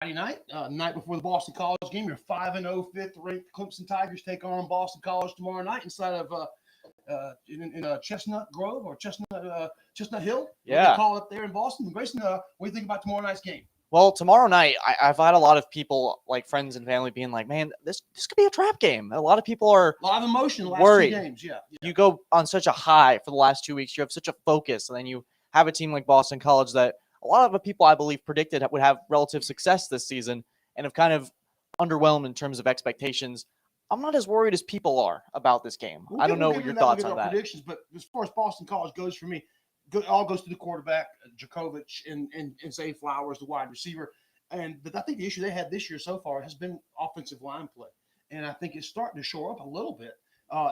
Night, night before the Boston College game. Your 5-0 fifth-ranked Clemson Tigers take on Boston College tomorrow night inside of in Chestnut Grove or Chestnut Hill. Yeah, they call it there in Boston. Grayson, what do you think about tomorrow night's game? Well, tomorrow night, I've had a lot of people, like friends and family, being like, "Man, this could be a trap game." A lot of people are a lot of emotion. The last worried. 2 games, yeah. You go on such a high for the last 2 weeks. You have such a focus, and then you have a team like Boston College that a lot of the people I believe predicted would have relative success this season and have kind of underwhelmed in terms of expectations. I'm not as worried as people are about this game. I don't know your thoughts on that. Predictions, but as far as Boston College goes, for me, it all goes to the quarterback, Djokovic, and Zay Flowers, the wide receiver. But I think the issue they had this year so far has been offensive line play, and I think it's starting to shore up a little bit.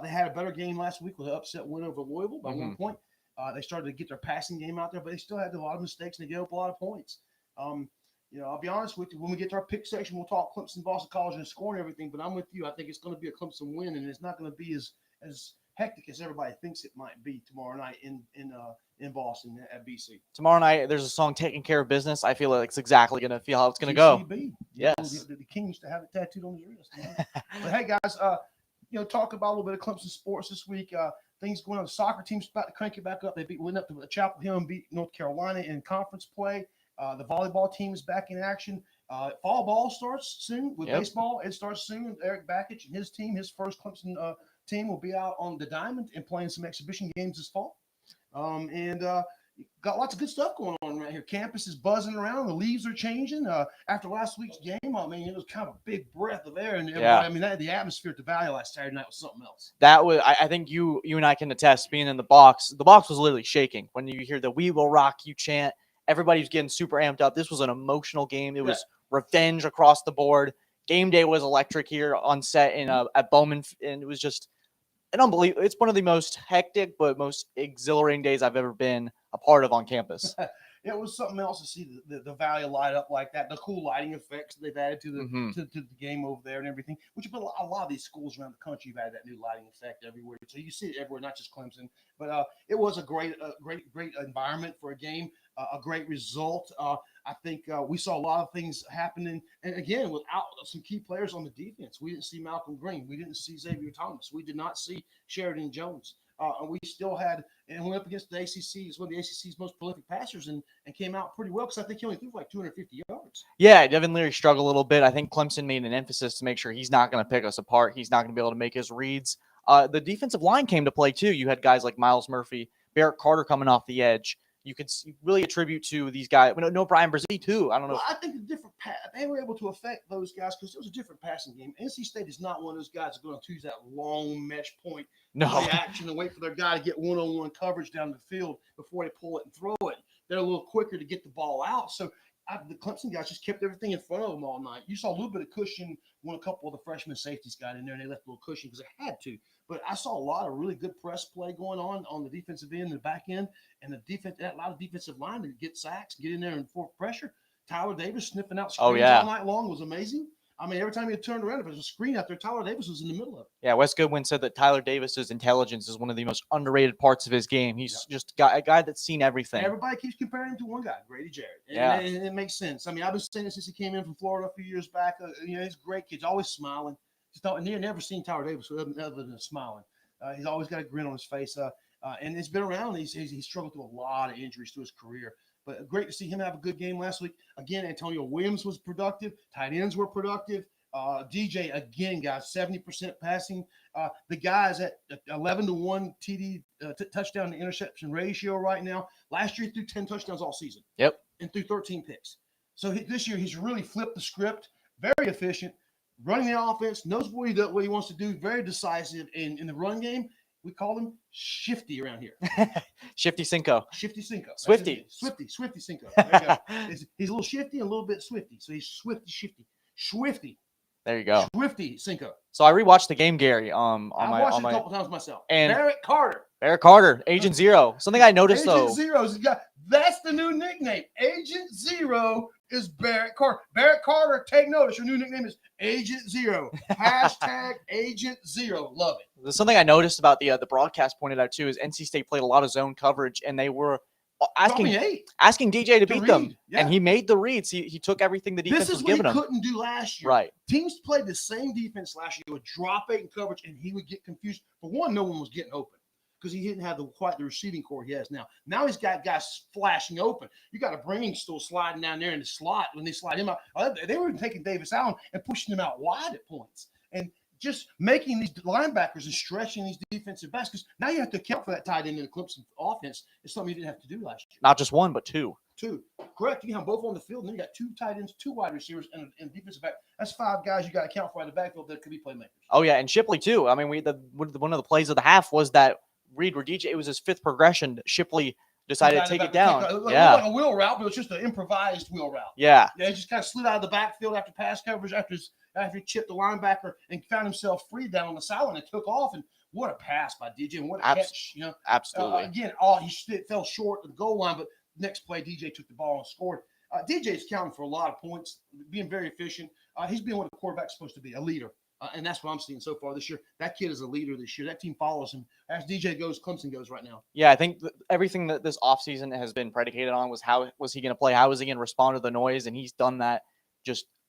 They had a better game last week with an upset win over Louisville by 1 point. They started to get their passing game out there, but they still had a lot of mistakes and they gave up a lot of points. I'll be honest with you. When we get to our pick section, we'll talk Clemson, Boston College, and scoring everything. But I'm with you. I think it's going to be a Clemson win, and it's not going to be as hectic as everybody thinks it might be tomorrow night in Boston at BC. Tomorrow night, there's a song "Taking Care of Business." I feel like it's exactly going to feel how it's going to go. Yes, the King used to have it tattooed on his wrist. But hey, guys, talk about a little bit of Clemson sports this week. Things going on. The soccer team's about to crank it back up. They went up to Chapel Hill and beat North Carolina in conference play. The volleyball team is back in action. Fall ball starts soon with baseball. It starts soon. Eric Bakich and his team, his first Clemson team, will be out on the diamond and playing some exhibition games this fall. Got lots of good stuff going on right here. Campus is buzzing around. The leaves are changing. After last week's game, I mean, it was kind of a big breath of air. And I mean, the atmosphere at the Valley last Saturday night was something else. That was, I think you and I can attest, being in the box. The box was literally shaking when you hear the "We Will Rock You" chant. Everybody was getting super amped up. This was an emotional game. It was revenge across the board. Game day was electric here on set at Bowman, and it was just an unbelievable. It's one of the most hectic but most exhilarating days I've ever been a part of on campus. It was something else to see the Valley light up like that. The cool lighting effects they've added to the game over there and everything. Which a lot of these schools around the country have added that new lighting effect everywhere. So you see it everywhere, not just Clemson. But it was a great environment for a game. A great result. I think we saw a lot of things happening. And again, without some key players on the defense, we didn't see Malcolm Green. We didn't see Xavier Thomas. We did not see Sheridan Jones. And we still had, and went up against the ACC. It's one of the ACC's most prolific passers and came out pretty well because I think he only threw for like 250 yards. Yeah, Devin Leary struggled a little bit. I think Clemson made an emphasis to make sure he's not going to pick us apart. He's not going to be able to make his reads. The defensive line came to play too. You had guys like Miles Murphy, Barrett Carter coming off the edge. You could really attribute to these guys. No, Brian Brzee too. I don't know. Well, I think the different they were able to affect those guys because it was a different passing game. NC State is not one of those guys that's going to choose that long mesh point play action and wait for their guy to get one-on-one coverage down the field before they pull it and throw it. They're a little quicker to get the ball out. So the Clemson guys just kept everything in front of them all night. You saw a little bit of cushion when a couple of the freshman safeties got in there and they left a little cushion because they had to. But I saw a lot of really good press play going on the defensive end and the back end, and a lot of defensive line to get sacks, get in there and force pressure. Tyler Davis sniffing out screens all night long was amazing. I mean, every time he turned around, if there was a screen out there, Tyler Davis was in the middle of it. Yeah, Wes Goodwin said that Tyler Davis's intelligence is one of the most underrated parts of his game. He's just a guy that's seen everything. Everybody keeps comparing him to one guy, Grady Jarrett. And it makes sense. I mean, I've been saying it since he came in from Florida a few years back. He's a great kid. He's always smiling. And you've never seen Tyler Davis other than smiling. He's always got a grin on his face. And he's been around. He's struggled through a lot of injuries through his career. But great to see him have a good game last week. Again, Antonio Williams was productive. Tight ends were productive. DJ, again, guys, 70% passing. The guys at 11-1 TD touchdown to interception ratio right now. Last year, he threw 10 touchdowns all season. Yep. And threw 13 picks. So this year, he's really flipped the script. Very efficient. Running the offense, knows what he wants to do. Very decisive in the run game. We call him Shifty around here. Shifty Cinco. Swifty. Swifty Cinco. There you go. He's a little shifty and a little bit swifty. So he's Swifty. There you go. Swifty Cinco. So I rewatched the game, Gary. I watched it a couple times myself. And Barrett Carter, Agent Zero. Something I noticed Agent Zero's got that's the new nickname. Agent Zero is Barrett Carter. Barrett Carter, take notice. Your new nickname is Agent Zero. Hashtag Agent Zero. Love it. Something I noticed about the broadcast pointed out too is NC State played a lot of zone coverage, and they were asking 8 asking DJ to beat them, read. Yeah. and he made the reads. He took everything the defense This is was what he giving him. couldn't do last year. Right. Teams played the same defense last year. He would drop 8 in coverage, and he would get confused. For one, no one was getting open because he didn't have quite the receiving core he has now. Now he's got guys flashing open. You got a Braining still sliding down there in the slot when they slide him out. They were even taking Davis Allen and pushing him out wide at points. And just making these linebackers and stretching these defensive backs, because now you have to account for that tight end in the Clemson offense. It's something you didn't have to do last year. Not just one, but two. Correct. You have them both on the field, and then you got 2 tight ends, 2 wide receivers, and defensive back. That's 5 guys you got to account for in the backfield that could be playmakers. Oh yeah, and Shipley too. I mean, one of the plays of the half was that read where DJ. It was his 5th progression. Shipley decided to take it down. Like a wheel route, but it was just an improvised wheel route. Yeah. He just kind of slid out of the backfield after pass coverage, after he chipped the linebacker and found himself free down on the sideline and took off. And what a pass by DJ, and what a catch! Absolutely. Again, he fell short of the goal line, but next play DJ took the ball and scored. DJ's counting for a lot of points, being very efficient. He's being what a quarterback's supposed to be, a leader. And that's what I'm seeing so far this year. That kid is a leader this year. That team follows him. As DJ goes, Clemson goes right now. Yeah, I think everything that this offseason has been predicated on was how was he going to play? How was he going to respond to the noise? And he's done that.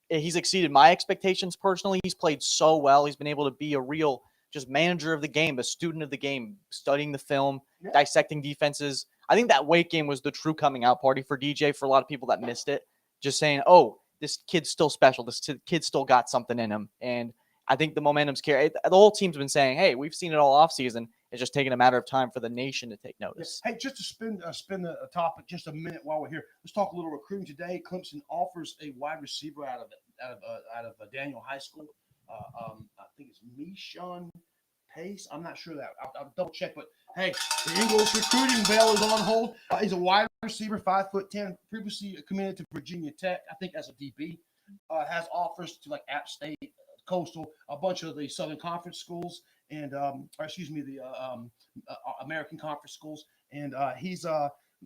He's exceeded my expectations personally. He's played so well. He's been able to be a real just manager of the game, a student of the game, studying the film, dissecting defenses. I think that Wake game was the true coming out party for DJ for a lot of people that missed it. Just saying, oh, this kid's still special. This kid's still got something in him. And I think the momentum's carried. The whole team's been saying, hey, we've seen it all offseason. It's just taking a matter of time for the nation to take notice. Hey, just to spin the topic just a minute while we're here, let's talk a little recruiting today. Clemson offers a wide receiver out of Daniel High School. I think it's Mishon Pace. I'm not sure that. I'll double check. But hey, the Eagles recruiting bell is on hold. He's a wide receiver, 5'10", previously committed to Virginia Tech. I think as a DB, has offers to like App State, Coastal, a bunch of the Southern Conference schools, and the American Conference schools. And he's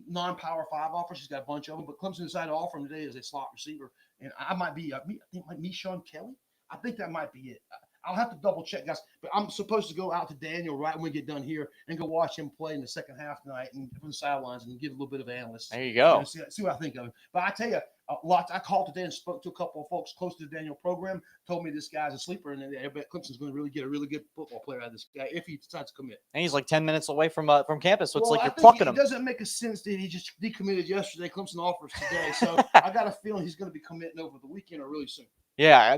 non-Power 5 offers. He's got a bunch of them, but Clemson decided to offer him today as a slot receiver. And I might be, I think like Mishon Kelly. I think that might be it. I'll have to double check, guys. But I'm supposed to go out to Daniel right when we get done here and go watch him play in the second half tonight and from the sidelines and give a little bit of analysis. There you go. See what I think of him. But I tell you, lots. I called today and spoke to a couple of folks close to the Daniel program. Told me this guy's a sleeper, and I bet Clemson's going to really get a really good football player out of this guy if he decides to commit. And he's like 10 minutes away from campus, so it's like you're I think plucking him. It doesn't make a sense that he just decommitted yesterday. Clemson offers today, so I got a feeling he's going to be committing over the weekend or really soon. Yeah,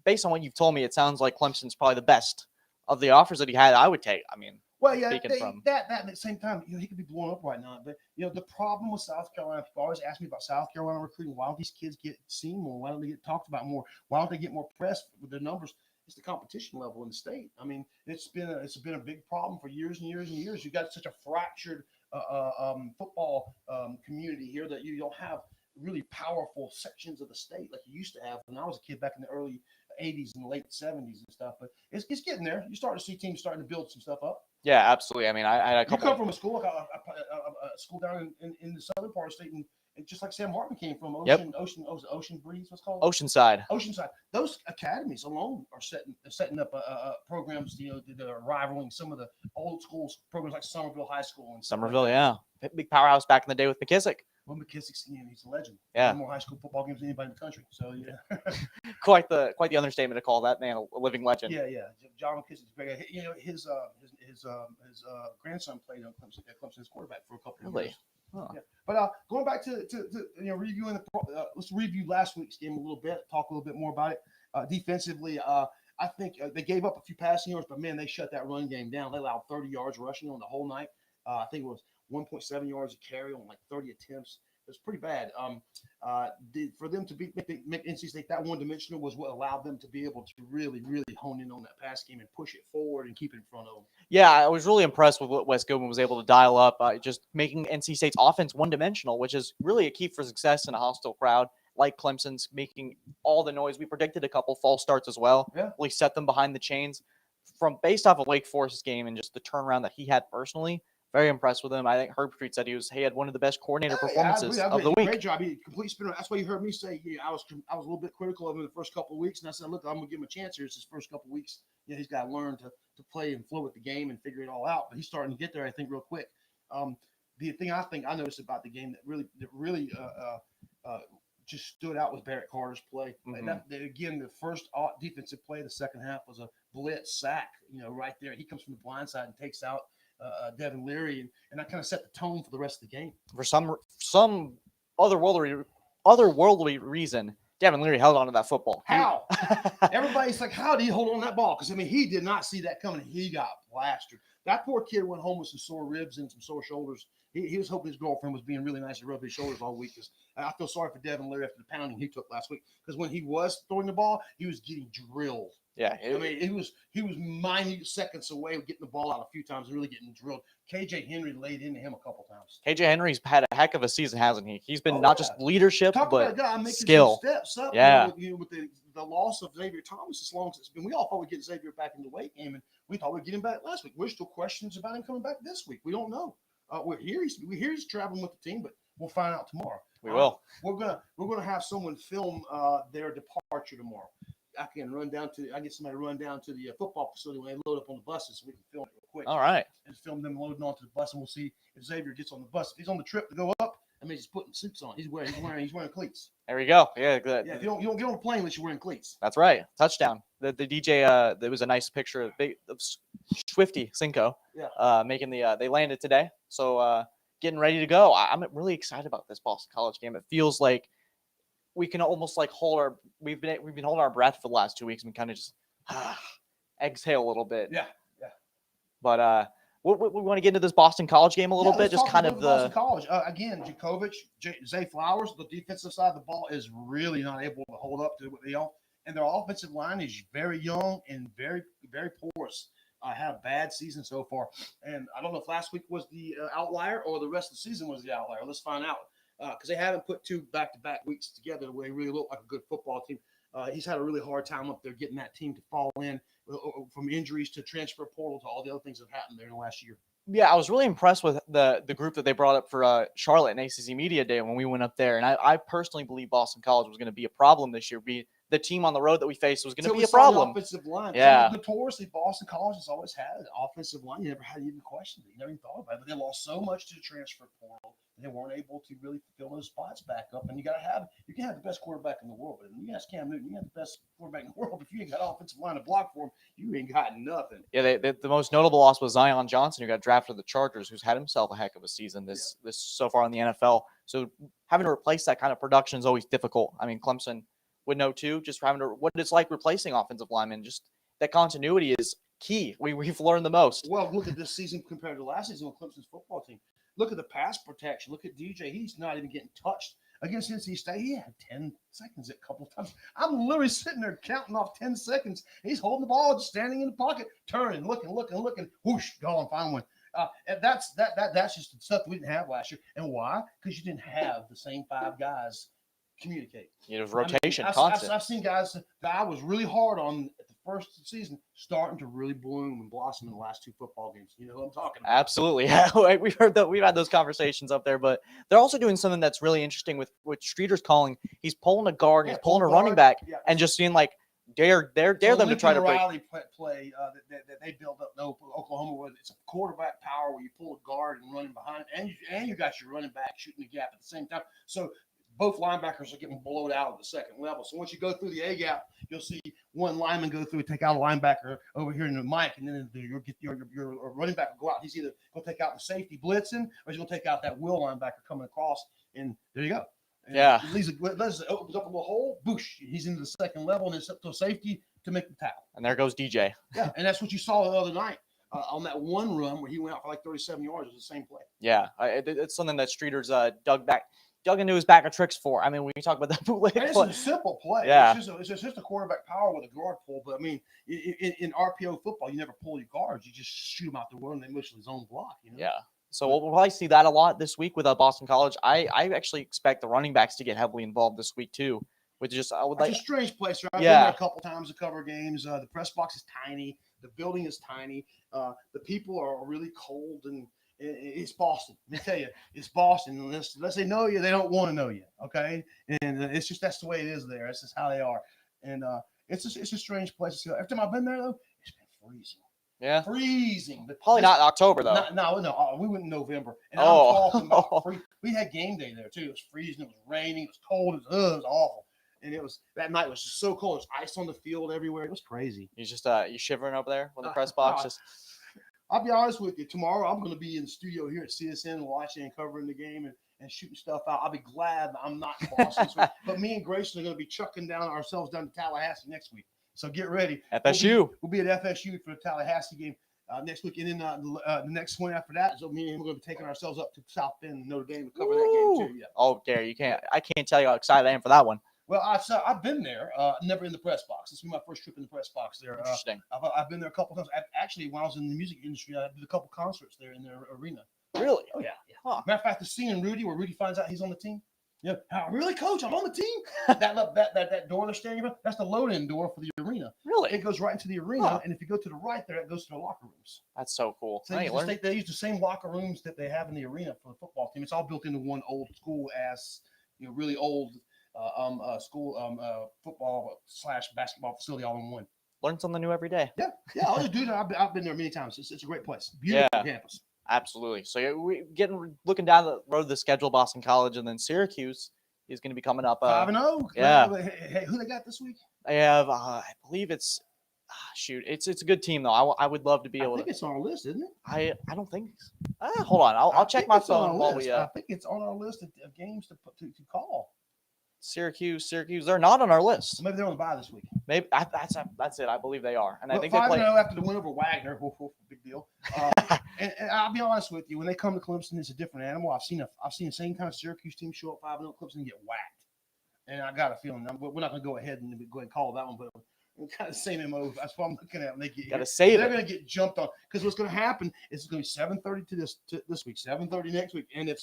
based on what you've told me, it sounds like Clemson's probably the best of the offers that he had. I would take. I mean, well, yeah, that at the same time, he could be blown up right now. But the problem with South Carolina, people always ask me about South Carolina recruiting. Why don't these kids get seen more? Why don't they get talked about more? Why don't they get more press with their numbers? It's the competition level in the state. I mean, it's been a big problem for years and years and years. You got such a fractured football community here that you don't have really powerful sections of the state like you used to have when I was a kid back in the early 80s and late 70s and stuff. But it's getting there. You start to see teams starting to build some stuff up. Yeah, absolutely. I mean, I had a couple. You come from a school, a school down in the southern part of the state, and just like Sam Hartman came from Ocean Breeze, what's it called? Oceanside. Those academies alone are setting up programs, that are rivaling some of the old schools programs like Somerville High School and Somerville, yeah, big powerhouse back in the day with McKissick. Well, McKissick's, he's a legend. Yeah, more high school football games than anybody in the country. So yeah, quite the understatement to call that man a living legend. Yeah. John McKissick's great. His grandson played on Clemson's quarterback for a couple of years. Huh. Yeah. But going back to reviewing let's review last week's game a little bit. Talk a little bit more about it. Defensively, I think they gave up a few passing yards, but man, they shut that run game down. They allowed 30 yards rushing on the whole night. I think it was 1.7 yards a carry on like 30 attempts. It was pretty bad. For them to make NC State that one-dimensional was what allowed them to be able to really, really hone in on that pass game and push it forward and keep it in front of them. Yeah, I was really impressed with what Wes Goodwin was able to dial up, just making NC State's offense one-dimensional, which is really a key for success in a hostile crowd like Clemson's, making all the noise. We predicted a couple false starts as well. Yeah. Really set them behind the chains. Based off of Wake Forest's game and just the turnaround that he had personally, very impressed with him. I think Herb Street said he had one of the best coordinator performances of the week. Great job. He complete spinner. That's why you heard me say, I was a little bit critical of him the first couple of weeks, and I said, look, I'm gonna give him a chance here. It's his first couple of weeks. He's got to learn to play and flow with the game and figure it all out. But he's starting to get there, I think, real quick. the thing I think I noticed about the game that really just stood out was Barrett Carter's play. Mhm. Again, the first defensive play of the second half was a blitz sack. Right there, he comes from the blind side and takes out Devin Leary, and that kind of set the tone for the rest of the game. For some otherworldly reason, Devin Leary held on to that football. How? Everybody's like, how did he hold on that ball? Because, I mean, he did not see that coming. He got plastered. That poor kid went home with some sore ribs and some sore shoulders. He was hoping his girlfriend was being really nice and rubbed his shoulders all week. Because I feel sorry for Devin Leary after the pounding he took last week. Because when he was throwing the ball, he was getting drilled. Yeah, I mean, he was minute seconds away with getting the ball out a few times and really getting drilled. KJ Henry laid into him a couple times. KJ Henry's had a heck of a season, hasn't he? He's been not just leadership, Talk but about a guy making skill. some steps up. Yeah. With the loss of Xavier Thomas, as long as it's been, we all thought we'd get Xavier back in the weight game, and we thought we'd get him back last week. We're still questions about him coming back this week. We don't know. We hear he's traveling with the team, but we'll find out tomorrow. We will. We're gonna have someone film their departure tomorrow. I get somebody to run down to the football facility when they load up on the buses, so we can film it real quick. All right. And film them loading onto the bus, and we'll see if Xavier gets on the bus. If he's on the trip to go up, that means he's putting suits on. He's wearing cleats. There we go. Yeah. Yeah. You don't get on the plane unless you're wearing cleats. That's right. Touchdown. The DJ. There was a nice picture of Swifty Cinco. Yeah. Making they landed today, so getting ready to go. I'm really excited about this Boston College game. It feels like we can almost like we've been holding our breath for the last 2 weeks and kind of just exhale a little bit. Yeah. But we want to get into this Boston College game a little bit, just kind of the Boston College again. Djokovic, Zay Flowers, the defensive side of the ball is really not able to hold up to what they are, and their offensive line is very young and very very porous. Had a bad season so far, and I don't know if last week was the outlier or the rest of the season was the outlier. Let's find out. Because they haven't put two back-to-back weeks together where they really look like a good football team. He's had a really hard time up there getting that team to fall in from injuries to transfer portal to all the other things that have happened there in the last year. Yeah, I was really impressed with the group that they brought up for Charlotte and ACC Media Day when we went up there. And I personally believe Boston College was going to be a problem this year. The team on the road that we faced was going to be a problem. Offensive line. Yeah. Notoriously, Boston College has always had an offensive line. You never had even questioned it. You never even thought about it. But they lost so much to the transfer portal. They weren't able to really fill those spots back up. And you can have the best quarterback in the world. But you ask Cam Newton, you have the best quarterback in the world. If you ain't got offensive line to block for him, you ain't got nothing. Yeah, the most notable loss was Zion Johnson, who got drafted to the Chargers, who's had himself a heck of a season this so far in the NFL. So having to replace that kind of production is always difficult. I mean, Clemson would know too, just having to what it's like replacing offensive linemen. Just that continuity is key. We've learned the most. Well, look at this season compared to last season with Clemson's football team. Look at the pass protection. Look at DJ. He's not even getting touched. Against NC State, he had 10 seconds a couple of times. I'm literally sitting there counting off 10 seconds. He's holding the ball, just standing in the pocket, turning, looking, whoosh, gone, find one. And that's just the stuff we didn't have last year. And why? Because you didn't have the same five guys communicate. It was rotation, constant. I've seen guys that I was really hard on at the first season starting to really bloom and blossom in the last two football games. You know what I'm talking about? Absolutely. Yeah, we've heard that. We've had those conversations up there, but they're also doing something that's really interesting with what Streeter's calling. He's pulling a guard, he's pulling a running back, and just seeing like dare them to try to break. Riley play that they built up in Oklahoma, where it's a quarterback power where you pull a guard and running behind it, and you got your running back shooting the gap at the same time. So both linebackers are getting blowed out at the second level. So once you go through the A gap, you'll see one lineman go through and take out a linebacker over here in the mic, and then your running back will go out. He's either going to take out the safety blitzing, or he's going to take out that will linebacker coming across, and there you go. And yeah. It opens up a little hole, boosh, he's into the second level, and it's up to safety to make the tackle. And there goes DJ. Yeah, and that's what you saw the other night. On that one run where he went out for like 37 yards, it was the same play. Yeah, it's something that Streeter's dug into his bag of tricks for. I mean, when you talk about that bootleg play. It's a simple play. Yeah. It's just a quarterback power with a guard pull. But, I mean, in RPO football, you never pull your guards. You just shoot them out the world and they miss his own block. You know? Yeah. So we'll probably see that a lot this week with Boston College. I actually expect the running backs to get heavily involved this week too. It's a strange place. Right? I've been there a couple times to cover games. The press box is tiny. The building is tiny. The people are really cold, and it's Boston. Let me tell you, it's Boston. Unless they know you, they don't want to know you. Okay, and it's just that's the way it is there. That's just how they are, and it's a strange place. Every time I've been there though, it's been freezing. Yeah. Freezing. But Probably not in October, though. No. We went in November. And Oh. I'm talking about we had game day there, too. It was freezing. It was raining. It was cold. It was awful. And that night was just so cold. There was ice on the field everywhere. It was crazy. You just you shivering over there with the press box? Just... I'll be honest with you. Tomorrow, I'm going to be in the studio here at CSN watching and covering the game and shooting stuff out. I'll be glad that I'm not in Boston this week. But me and Grayson are going to be chucking ourselves down to Tallahassee next week. So get ready. FSU. We'll be at FSU for the Tallahassee game next week. And then the next one after that, so me and we're going to be taking ourselves up to South Bend and Notre Dame to cover that game too. Yeah. Oh, Gary, I can't tell you how excited I am for that one. Well, I've been there, never in the press box. This will be my first trip in the press box there. Interesting. I've been there a couple times. Actually, when I was in the music industry, I did a couple concerts there in their arena. Really? Oh, yeah. Huh. Matter of fact, the scene in Rudy where Rudy finds out he's on the team. Yeah. Really, Coach? I'm on the team? that door they're standing about, that's the load-in door for the arena. Really? It goes right into the arena, and if you go to the right there, it goes to the locker rooms. That's so cool. So they use the same locker rooms that they have in the arena for the football team. It's all built into one old school-ass, really old school football / basketball facility all in one. Learn something new every day. Yeah. I'll just do that. I've been there many times. It's a great place. Beautiful campus. Absolutely. So we looking down the road of the schedule, Boston College, and then Syracuse is going to be coming up. 5-0. Yeah. Hey, who they got this week? I have. I believe it's. It's a good team though. I would love to be able to. I think it's on our list, isn't it? I don't think. Hold on. I'll check my phone while we. I think it's on our list of games to call. Syracuse. They're not on our list. Maybe they're on the bye this week. Maybe that's it. I believe they are, and I think 5-0 they play after the win over Wagner. Big deal. And I'll be honest with you, when they come to Clemson, it's a different animal. I've seen the same kind of Syracuse team show up 5-0 at Clemson and get whacked. And I got a feeling we're not going to go ahead and call that one, but kind of the same MO. That's what I'm looking at. They're going to get jumped on because what's going to happen is it's going to be 7:30 to this week, 7:30 next week, and if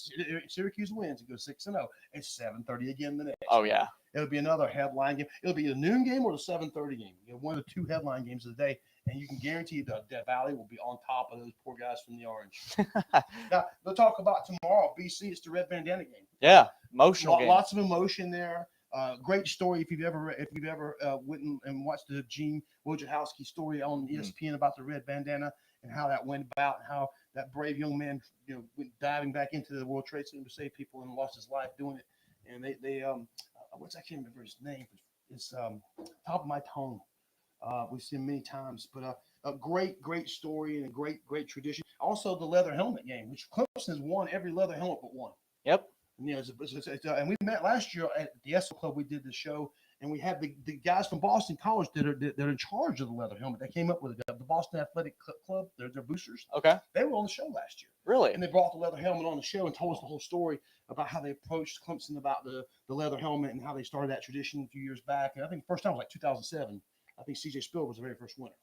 Syracuse wins, it goes 6-0. It's 7:30 again the next. Oh yeah. It'll be another headline game. It'll be a noon game or the 7:30 game. You know, one of the two headline games of the day, and you can guarantee the Valley will be on top of those poor guys from the Orange. Now, they'll talk about tomorrow. BC, it's the red bandana game. Yeah, emotional game. Lots of emotion there. Great story if you've ever went and watched the Gene Wojciechowski story on ESPN about the red bandana and how that went about and how that brave young man went diving back into the World Trade Center to save people and lost his life doing it. And they I can't remember his name. It's top of my tongue. We've seen him many times, but a great story and a great tradition. Also, the leather helmet game, which Clemson has won every leather helmet but one. Yep. And, and we met last year at the ESO Club. We did the show, and we had the guys from Boston College that are in charge of the leather helmet. They came up with it. The Boston Athletic Club, their boosters. Okay. They were on the show last year. Really? And they brought the leather helmet on the show and told us the whole story about how they approached Clemson about the leather helmet and how they started that tradition a few years back. And I think the first time was like 2007. I think C.J. Spill was the very first winner.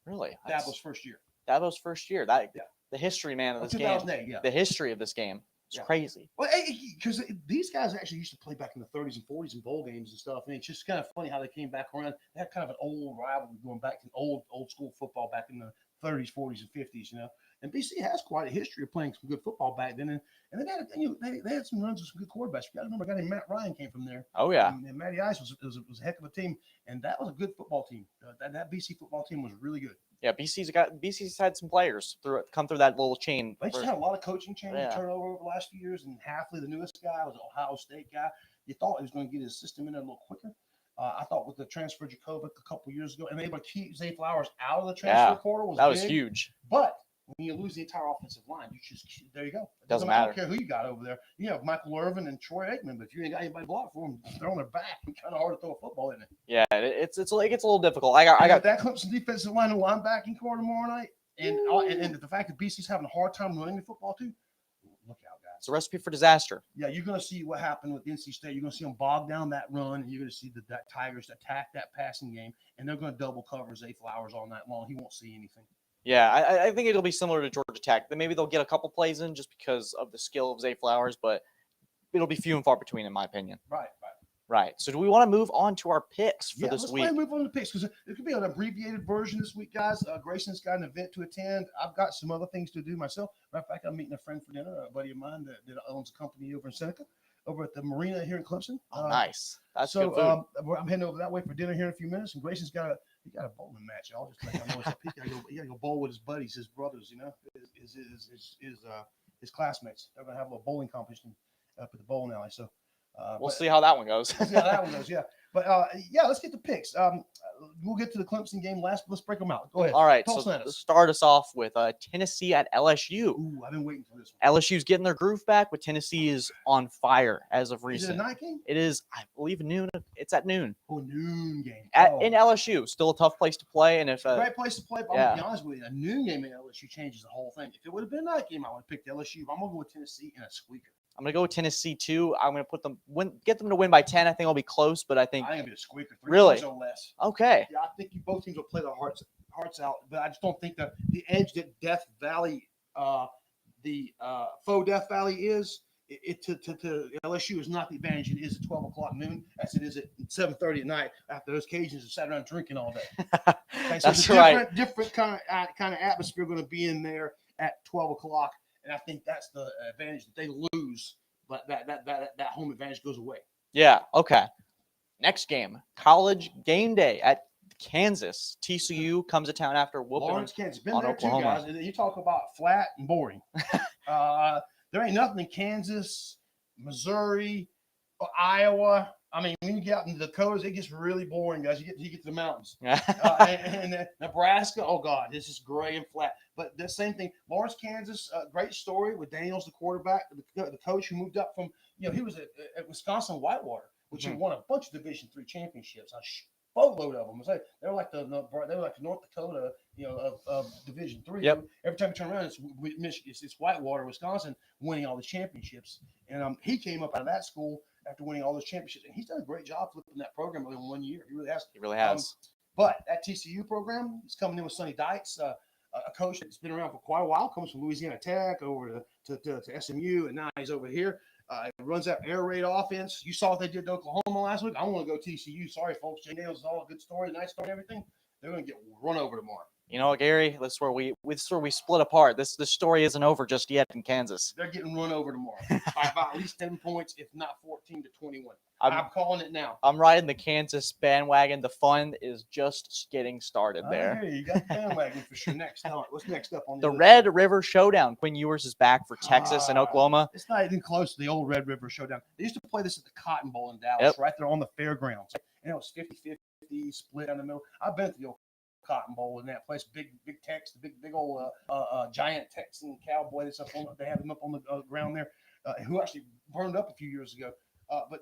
Really? Dabo's first year. The history, man, of this game. 2008, yeah. The history of this game. It's crazy. Well, because these guys actually used to play back in the 30s and 40s in bowl games and stuff. And it's just kind of funny how they came back around. They had kind of an old rivalry going back to old school football back in the 30s, 40s, and 50s, And BC has quite a history of playing some good football back then. And they had some runs with some good quarterbacks. I remember a guy named Matt Ryan came from there. Oh, yeah. And Matty Ice was a heck of a team. And that was a good football team. That BC football team was really good. Yeah, BC's had some players come through that little chain. They just had a lot of coaching change turnover over the last few years. And Hafley, the newest guy, was an Ohio State guy. You thought he was going to get his system in there a little quicker. I thought with the transfer Jacobic a couple of years ago, and able to keep Zay Flowers out of the transfer portal was huge. But when you lose the entire offensive line, there you go. It doesn't matter. I don't care who you got over there. You have Michael Irvin and Troy Aikman, but if you ain't got anybody block for them, they're on their back. It's kind of hard to throw a football in it. Yeah, it gets a little difficult. I got that Clemson defensive line and linebacking core tomorrow night, and the fact that BC's having a hard time running the football too. Look out, guys. It's a recipe for disaster. Yeah, you're going to see what happened with NC State. You're going to see them bog down that run, and you're going to see that Tigers attack that passing game, and they're going to double cover Zay Flowers all night long. He won't see anything. Yeah, I think it'll be similar to Georgia Tech. Maybe they'll get a couple plays in just because of the skill of Zay Flowers, but it'll be few and far between, in my opinion. Right. So do we want to move on to our picks for this week? Let's move on to picks because it could be an abbreviated version this week, guys. Grayson's got an event to attend. I've got some other things to do myself. Matter of fact, I'm meeting a friend for dinner, a buddy of mine that owns a company over in Seneca. over at the marina here in Clemson. Oh, nice. That's so good food. I'm heading over that way for dinner here in a few minutes. And Grayson's got a bowling match. I'll just let y'all know he got to go bowl with his buddies, his brothers. His classmates. They're gonna have a little bowling competition up at the bowling alley. So we'll see how that one goes. We'll see how that one goes. Yeah. But let's get the picks. We'll get to the Clemson game last. Let's break them out. Go ahead. All right. So start us off with Tennessee at LSU. Ooh, I've been waiting for this one. LSU's getting their groove back, but Tennessee is on fire as of recent. Is it a night game? It is, I believe, noon. It's at noon. Oh, noon game. In LSU, still a tough place to play, and if great place to play. But I'm gonna be honest with you, a noon game at LSU changes the whole thing. If it would have been a night game, I would have picked LSU. But I'm gonna go with Tennessee in a squeaker. I'm gonna go with Tennessee too. I'm gonna get them to win by 10. I think it'll be close, but I think it'll be a squeaker. 3 really points or less. Okay. Yeah, I think both teams will play their hearts out, but I just don't think that the edge that Death Valley, faux Death Valley is. To LSU is not the advantage it is at 12 o'clock noon as it is at 7:30 at night after those Cajuns have sat around drinking all day. Okay, so that's right. Different kind of atmosphere going to be in there at 12 o'clock, and I think that's the advantage that they lose, but that home advantage goes away. Yeah. Okay. Next game, college game day at Kansas. TCU comes to town after whooping Lawrence, Kansas. Been on there Oklahoma. Too, guys. You talk about flat and boring. There ain't nothing in Kansas, Missouri, or Iowa. I mean, when you get out in the Dakotas, it gets really boring, guys. You get to the mountains. and Nebraska, oh, God, this is gray and flat. But the same thing. Lawrence, Kansas, great story with Daniels, the quarterback, the coach who moved up from, he was at Wisconsin Whitewater, which had won a bunch of Division III championships. A boatload of them. They were like the North Dakota, of Division III. Yep. Every time you turn around, it's Whitewater, Wisconsin, winning all the championships. And he came up out of that school after winning all those championships, and he's done a great job flipping that program within 1 year. He really has. He really has. But that TCU program is coming in with Sonny Dykes, a coach that's been around for quite a while, comes from Louisiana Tech over to SMU, and now he's over here. Runs that air raid offense. You saw what they did to Oklahoma last week. I want to go TCU. Sorry, folks. Jay Daniels is all a good story, nice story, and everything. They're going to get run over tomorrow. You know what, Gary? This is where we split apart. This story isn't over just yet in Kansas. They're getting run over tomorrow by about at least 10 points, if not 14-21. I'm calling it now. I'm riding the Kansas bandwagon. The fun is just getting started there. Hey, you got the bandwagon for sure. What's next up on the Red River Showdown? Quinn Ewers is back for Texas and Oklahoma. It's not even close to the old Red River Showdown. They used to play this at the Cotton Bowl in Dallas, right there on the fairgrounds. And it was 50-50 split down the middle. I've been to the old Cotton Bowl in that place. Big Tex, the big old giant Texan cowboy that's up on. They have him up on the ground there, who actually burned up a few years ago. But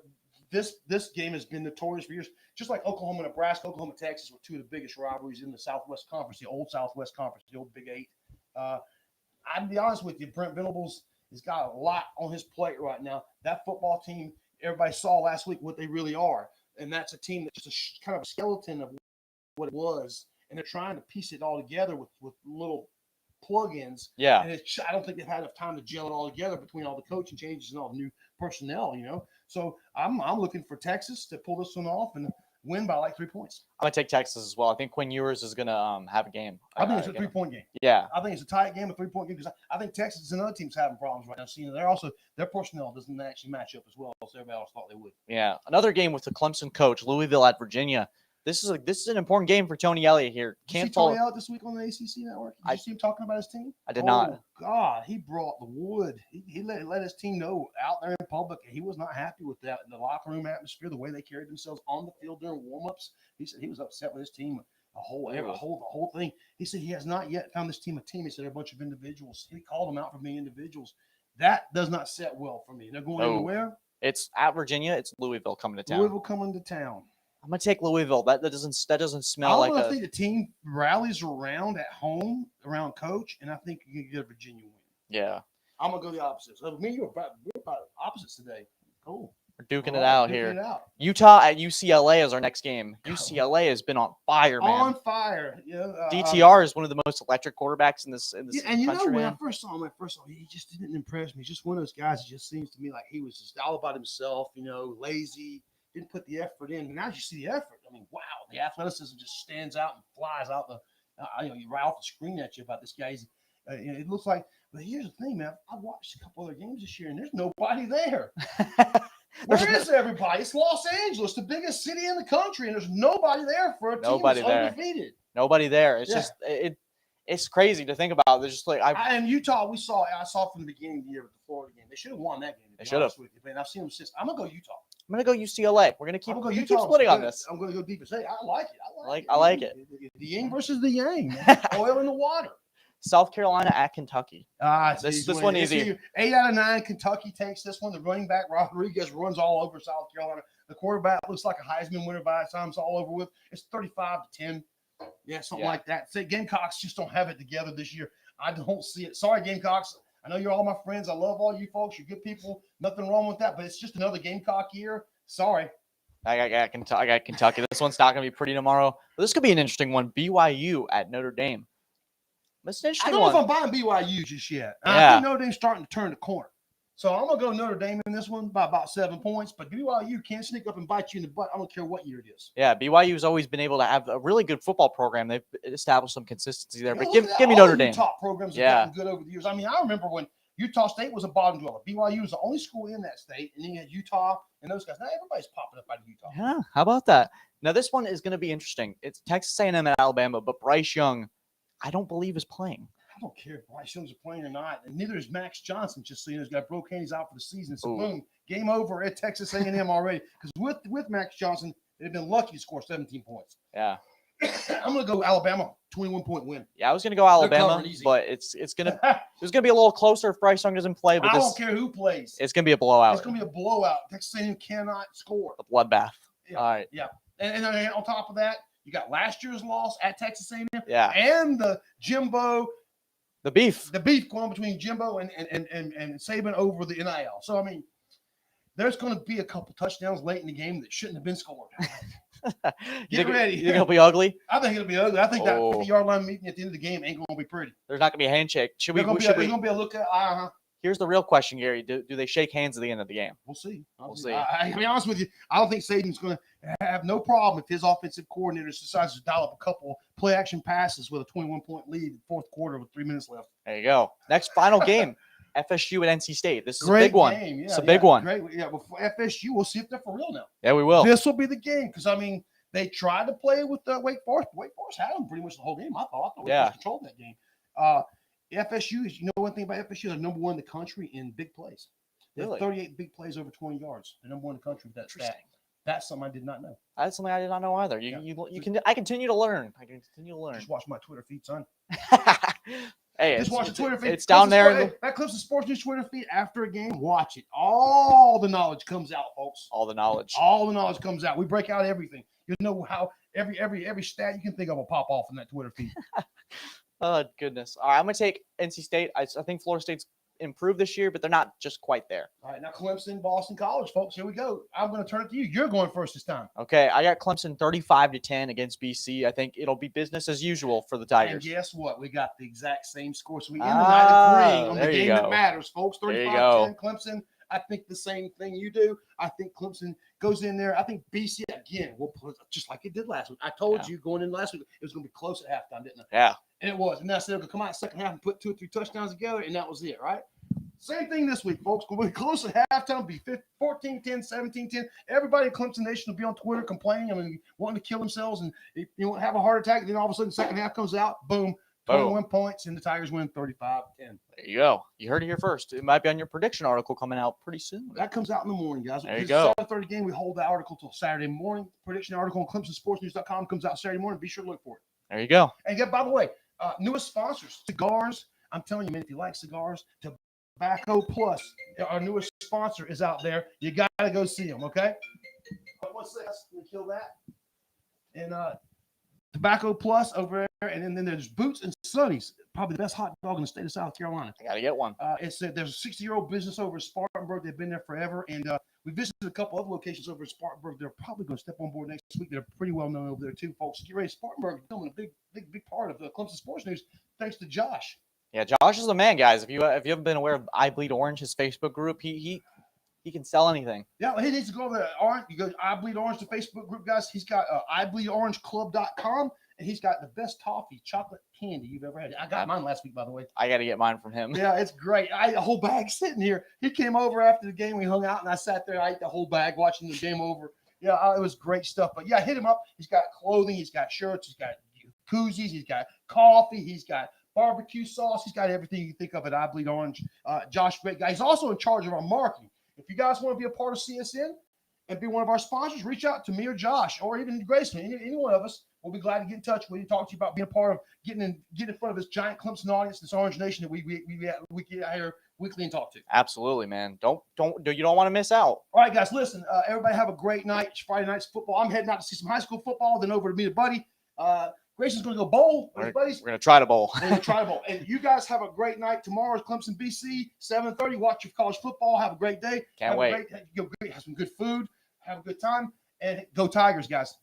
this game has been notorious for years. Just like Oklahoma, Nebraska, Oklahoma, Texas were two of the biggest rivalries in the Southwest Conference, the old Southwest Conference, the old Big Eight. I'd be honest with you, Brent Venables has got a lot on his plate right now. That football team, everybody saw last week what they really are, and that's a team that's just kind of a skeleton of what it was. And they're trying to piece it all together with little plug-ins. Yeah. And I don't think they've had enough time to gel it all together between all the coaching changes and all the new personnel, So I'm looking for Texas to pull this one off and win by like 3 points. I'm going to take Texas as well. I think Quinn Ewers is going to have a game. I think it's a 3-point game. Yeah. I think it's a tight game, a 3-point game, because I think Texas and other teams having problems right now. Seeing their personnel doesn't actually match up as well as everybody else thought they would. Yeah. Another game with the Clemson coach, Louisville at Virginia. This is an important game for Tony Elliott here. Did you see Tony Elliott this week on the ACC network? Did you see him talking about his team? I did not. Oh, God, he brought the wood. He let his team know out there in public he was not happy with that, the locker room atmosphere, the way they carried themselves on the field during warmups. He said he was upset with his team, the whole thing. He said he has not yet found this team a team. He said they're a bunch of individuals. He called them out for being individuals. That does not set well for me. They're going anywhere. It's at Virginia. It's Louisville coming to town. Louisville coming to town. I'm gonna take Louisville. That doesn't smell like. I think the team rallies around at home, around coach, and I think you can get a Virginia win. Yeah, I'm gonna go the opposite. So me and you are about opposites today. Cool. We're duking it out here. It out. Utah at UCLA is our next game. UCLA has been on fire, man. On fire. DTR is one of the most electric quarterbacks in this yeah, and country. When I first saw him, he just didn't impress me. Just one of those guys. It just seems to me like he was just all about himself. Lazy. Didn't put the effort in, but now you see the effort. I mean, wow, the athleticism just stands out and flies out right off the screen at you about this guy. It looks like. But here's the thing, man. I've watched a couple other games this year, and there's nobody there. Where is everybody? It's Los Angeles, the biggest city in the country, and there's nobody there for a team that's undefeated. Nobody there. It's just it's crazy to think about. There's just like and Utah, I saw from the beginning of the year with the Florida game. They should have won that game. They should have. And I've seen them since. I'm gonna go Utah. I'm gonna go UCLA. We're gonna keep Utah splitting on this. I'm gonna go deep and say I like it. I like it. The yin versus the yang. Oil in the water. South Carolina at Kentucky. This one easy. 8 out of 9. Kentucky takes this one. The running back Rodriguez runs all over South Carolina. The quarterback looks like a Heisman winner by the time it's all over with. It's 35-10. Yeah, something like that. Say Gamecocks just don't have it together this year. I don't see it. Sorry, Gamecocks. I know you're all my friends. I love all you folks. You're good people. Nothing wrong with that. But it's just another Gamecock year. Sorry. I got Kentucky. This one's not going to be pretty tomorrow. But this could be an interesting one. BYU at Notre Dame. That's an interesting one. I don't know if I'm buying BYU just yet. I think Notre Dame's starting to turn the corner. So I'm going to go Notre Dame in this one by about 7 points. But BYU can sneak up and bite you in the butt. I don't care what year it is. Yeah, BYU's always been able to have a really good football program. They've established some consistency there. But give me Notre Dame. Top programs have gotten good over the years. I mean, I remember when Utah State was a bottom dweller. BYU was the only school in that state. And then you had Utah and those guys. Now everybody's popping up out of Utah. Yeah, how about that? Now, this one is going to be interesting. It's Texas A&M and Alabama, but Bryce Young, I don't believe is playing. I don't care if Bryce Young's playing or not, and neither is Max Johnson. Just so you know, he's got broke hands out for the season. So boom, game over at Texas A&M already. Because with Max Johnson, they've been lucky to score 17 points. Yeah, I'm gonna go Alabama, 21-point win. Yeah, I was gonna go Alabama, but it's gonna be a little closer if Bryce Young doesn't play. But I don't care who plays. It's gonna be a blowout. It's gonna be a blowout. Texas A&M cannot score. A bloodbath. Yeah. All right. Yeah, and on top of that, you got last year's loss at Texas A&M. Yeah, and the Jimbo. The beef going between Jimbo and Saban over the NIL. So, I mean, there's going to be a couple touchdowns late in the game that shouldn't have been scored. Get ready. You think it'll be ugly? I think it'll be ugly. I think that 50-yard line meeting at the end of the game ain't going to be pretty. There's not going to be a handshake. There's going to be a look at Here's the real question, Gary. Do they shake hands at the end of the game? We'll see. We'll see. I'll be honest with you. I don't think Saban's going to have no problem if his offensive coordinator decides to dial up a couple play-action passes with a 21-point lead in the fourth quarter with 3 minutes left. There you go. Next final game, FSU at NC State. This is Great a big one. Game. Yeah, it's a big one. Great. Yeah, but for FSU, we'll see if they're for real now. Yeah, we will. This will be the game because, I mean, they tried to play with Wake Forest. Wake Forest had them pretty much the whole game, I thought. Wake Forest controlled that game. FSU is, one thing about FSU, they're number one in the country in big plays. They have 38 big plays over 20 yards. They're number one in the country with that stat. That's something I did not know. That's something I did not know either. I continue to learn. Just watch my Twitter feed, son. Hey, just watch the Twitter feed. It's down there. That Clemson Sports News Twitter feed after a game. Watch it. All the knowledge comes out, folks. All the knowledge comes out. We break out everything. You know how every stat you can think of will pop off in that Twitter feed. Oh, goodness. All right, I'm going to take NC State. I think Florida State's improved this year, but they're not just quite there. All right, now Clemson, Boston College, folks. Here we go. I'm going to turn it to you. You're going first this time. Okay, I got Clemson 35-10 against BC. I think it'll be business as usual for the Tigers. And guess what? We got the exact same score. So we end the night agreeing on the game that matters, folks. 35-10 Clemson. I think the same thing you do. I think Clemson goes in there. I think BC, again, will play just like it did last week. I told you going in last week, it was going to be close at halftime, didn't it? Yeah. And it was. And then I said, it'll come out in the second half and put 2 or 3 touchdowns together, and that was it, right? Same thing this week, folks. We'll be close at halftime, be 14-10, 17-10. Everybody in Clemson Nation will be on Twitter complaining, wanting to kill themselves and have a heart attack. And then all of a sudden, the second half comes out, boom. 21 points, and the Tigers win 35-10. There you go. You heard it here first. It might be on your prediction article coming out pretty soon. That comes out in the morning, guys. There you go. 7:30 game, we hold the article till Saturday morning. Prediction article on ClemsonSportsNews.com comes out Saturday morning. Be sure to look for it. There you go. And by the way, newest sponsors, cigars. I'm telling you, man, if you like cigars, Tobacco Plus, our newest sponsor, is out there. You got to go see them, okay? What's this? Let me kill that. And Tobacco Plus over there, and then there's Boots and Sonny's, probably the best hot dog in the state of South Carolina. I gotta get one. There's a 60-year-old business over at Spartanburg. They've been there forever, and we visited a couple other locations over at Spartanburg. They're probably going to step on board next week. They're pretty well known over there too, folks. Get ready. Spartanburg is becoming a big part of the Clemson Sports News, thanks to Josh. Yeah, Josh is the man, guys. If you haven't been aware of I Bleed Orange, his Facebook group, he He can sell anything. Yeah, he needs to go over to Orange. You go to I Bleed Orange, the Facebook group, guys. He's got ibleedorangeclub.com, and he's got the best toffee chocolate candy you've ever had. I got mine last week, by the way. I got to get mine from him. Yeah, it's great. I ate a whole bag sitting here. He came over after the game. We hung out, and I sat there. I ate the whole bag watching the game over. Yeah, it was great stuff. But, yeah, hit him up. He's got clothing. He's got shirts. He's got koozies. He's got coffee. He's got barbecue sauce. He's got everything you think of at I Bleed Orange. Josh, great guy. He's also in charge of our marketing. If you guys want to be a part of CSN and be one of our sponsors, reach out to me or Josh or even Grayson. Any one of us will be glad to get in touch with you, talk to you about being a part of getting in front of this giant Clemson audience, this Orange Nation that we get out here weekly and talk to. Absolutely, man. You don't want to miss out. All right, guys, listen. Everybody have a great night. It's Friday night's football. I'm heading out to see some high school football, then over to meet a buddy. Grayson's going to go bowl with his buddies. We're going to try to bowl. We're going to try to bowl. And you guys have a great night. Tomorrow is Clemson, BC, 7:30. Watch your college football. Have a great day. Can't wait. Have some good food. Have a good time. And go Tigers, guys.